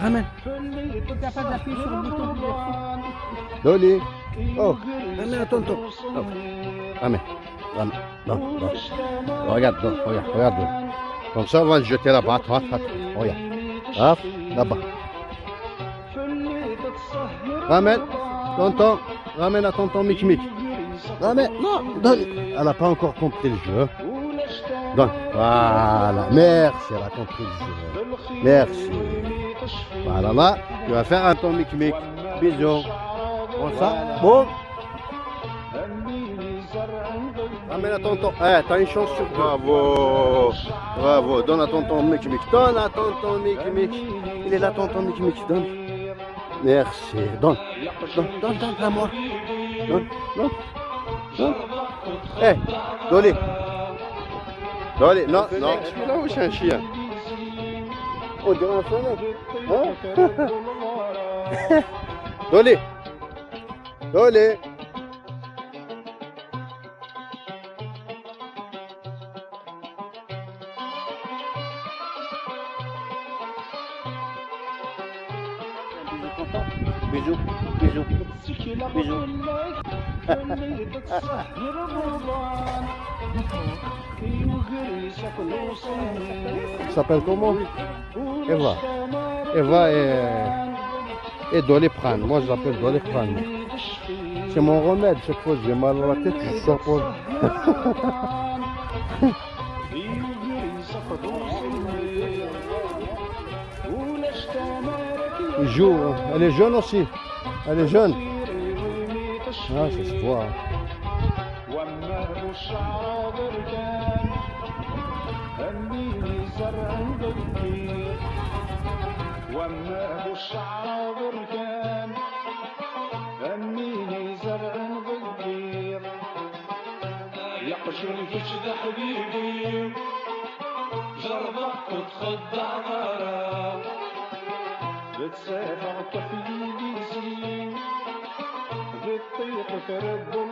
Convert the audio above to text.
Amen. Tu es capable d'appuyer sur le bouton pour dire Dolly. Oh. Amen à tonton. Oh. Amen. Amen. Non, non. Regarde, non, regarde, regarde. Comme ça, on va le jeter là-bas. Regarde. Hop, là-bas. Ramène, tonton. Ramène à tonton Mick Mick. Ramène. Non, donne. Elle n'a pas encore compris le jeu. Donne. Voilà. Merci, elle a compris le jeu. Merci. Voilà, là, tu vas faire un ton Mick Mick. Bisous. Bon, ça. Bon. Ramène à tonton. Eh, t'as une chance sur deux. Bravo. Bravo. Donne à tonton Mick Mick. Donne à tonton Mick Mick. Il est là, tonton Mick Mick. Donne. Merci. Donne. Donne à moi. Donne. Eh, Dolly. Dolly, non, celui-là, oui, c'est un chien. On dirait un fenêtre. Hein? Dolly. Bisous. Ça s'appelle comment? Eva et Dolly Pran. Moi, je l'appelle Dolly Pran. C'est mon remède. Chaque fois que j'ai mal à la tête, je sors pour... Il joue. Elle est jeune aussi. Elle est jeune. Ah, ça se voit. بتسافر كفيلي بتطيق ترد